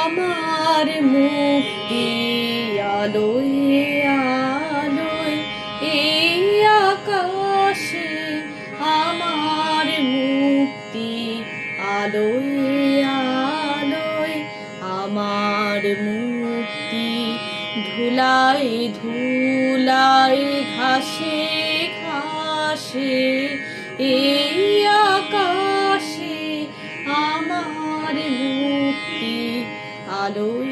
আমার মুক্তি আলোয় আলোয় এই আকাশে, আমার মুক্তি আলোয় আলোয়, আমার মুক্তি ধুলায় ধুলায় ঘাসে ঘাসে এই আকাশে, আমার মুক্তি আলোয়